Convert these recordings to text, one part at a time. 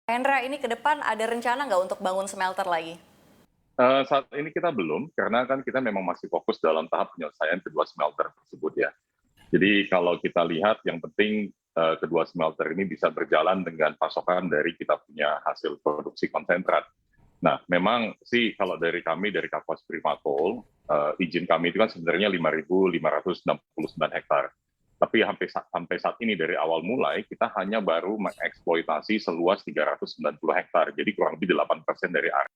Hendra, ini ke depan ada rencana nggak untuk bangun smelter lagi? Saat ini kita belum, karena kan kita memang masih fokus dalam tahap penyelesaian kedua smelter tersebut ya. Jadi kalau kita lihat, yang penting kedua smelter ini bisa berjalan dengan pasokan dari kita punya hasil produksi konsentrat. Nah, memang sih kalau dari kami, dari Kapuas Prima Coal, izin kami itu kan sebenarnya 5.569 hektar. Tapi sampai saat ini dari awal mulai, kita hanya baru mengeksploitasi seluas 390 hektar. Jadi kurang lebih 8% dari area.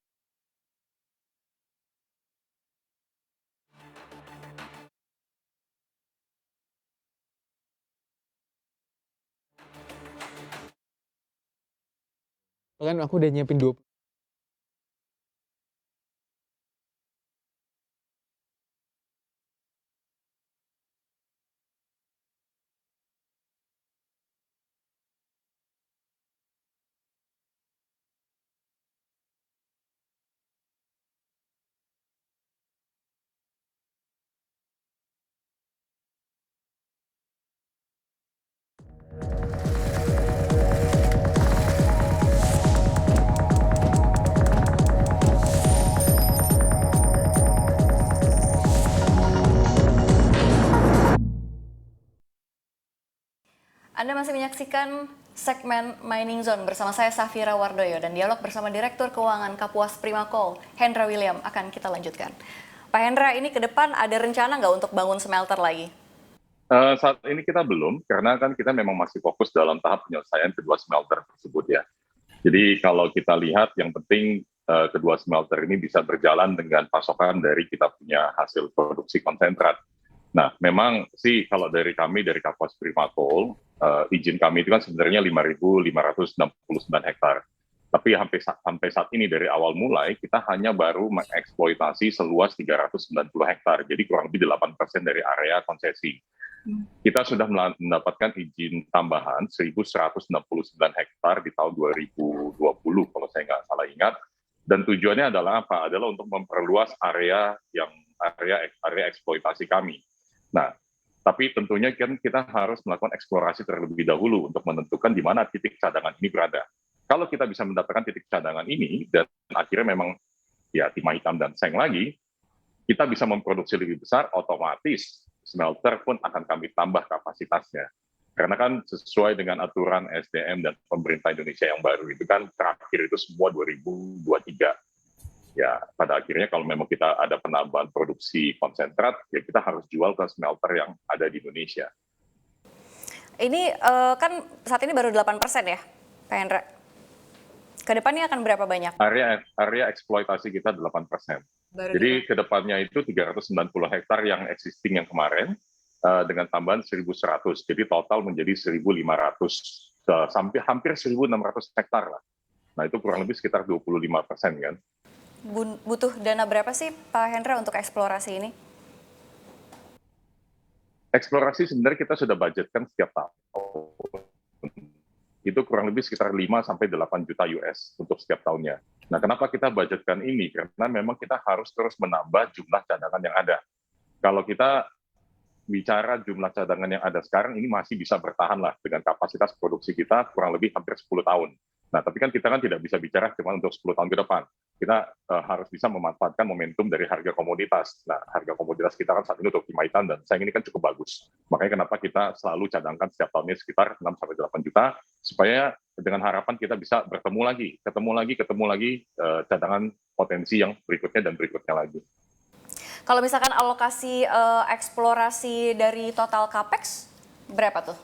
Kan aku udah nyiapin 20. Anda masih menyaksikan segmen Mining Zone bersama saya Safira Wardoyo dan dialog bersama Direktur Keuangan Kapuas Prima Coal, Hendra William, akan kita lanjutkan. Pak Hendra, ini ke depan ada rencana nggak untuk bangun smelter lagi? Saat ini kita belum, karena kan kita memang masih fokus dalam tahap penyelesaian kedua smelter tersebut ya. Jadi kalau kita lihat, yang penting kedua smelter ini bisa berjalan dengan pasokan dari kita punya hasil produksi konsentrat. Nah, memang sih kalau dari kami, dari Kapuas Prima Coal, izin kami itu kan sebenarnya 5.569 hektar. Tapi sampai saat ini dari awal mulai, kita hanya baru mengeksploitasi seluas 390 hektar. Jadi kurang lebih 8% dari area konsesi. Kita sudah mendapatkan izin tambahan 1.169 hektar di tahun 2020, kalau saya nggak salah ingat. Dan tujuannya adalah apa? Adalah untuk memperluas area eksploitasi kami. Nah, tapi tentunya kan kita harus melakukan eksplorasi terlebih dahulu untuk menentukan di mana titik cadangan ini berada. Kalau kita bisa mendapatkan titik cadangan ini, dan akhirnya memang ya timah hitam dan seng lagi, kita bisa memproduksi lebih besar, otomatis smelter pun akan kami tambah kapasitasnya. Karena kan sesuai dengan aturan SDM dan pemerintah Indonesia yang baru itu kan terakhir itu semua 2023. Ya, pada akhirnya kalau memang kita ada penambahan produksi konsentrat, ya kita harus jual ke smelter yang ada di Indonesia. Ini kan saat ini baru 8% ya, Pak Hendra? Kedepannya akan berapa banyak? Area eksploitasi kita 8%. Jadi kedepannya itu 390 hektar yang existing yang kemarin, dengan tambahan 1.100. Jadi total menjadi 1.500, sampai hampir 1.600 hektar lah. Nah itu kurang lebih sekitar 25% kan. Butuh dana berapa sih Pak Hendra untuk eksplorasi ini? Eksplorasi sebenarnya kita sudah budgetkan setiap tahun. Itu kurang lebih sekitar 5 sampai 8 juta US untuk setiap tahunnya. Nah, kenapa kita budgetkan ini? Karena memang kita harus terus menambah jumlah cadangan yang ada. Kalau kita bicara jumlah cadangan yang ada sekarang, ini masih bisa bertahan lah dengan kapasitas produksi kita kurang lebih hampir 10 tahun. Nah, tapi kan kita tidak bisa bicara cuma untuk 10 tahun ke depan. Kita harus bisa memanfaatkan momentum dari harga komoditas. Nah, harga komoditas kita kan saat ini untuk timah hitam dan seng ini kan cukup bagus. Makanya kenapa kita selalu cadangkan setiap tahunnya sekitar 6-8 juta, supaya dengan harapan kita bisa ketemu lagi cadangan potensi yang berikutnya dan berikutnya lagi. Kalau misalkan alokasi eksplorasi dari total capex, berapa tuh?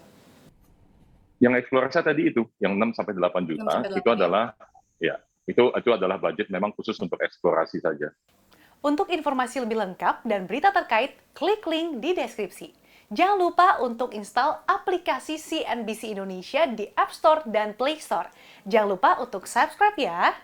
Yang eksplorasi tadi itu, yang 6-8 juta, itu adalah itu adalah budget memang khusus untuk eksplorasi saja. Untuk informasi lebih lengkap dan berita terkait, klik link di deskripsi. Jangan lupa untuk install aplikasi CNBC Indonesia di App Store dan Play Store. Jangan lupa untuk subscribe ya.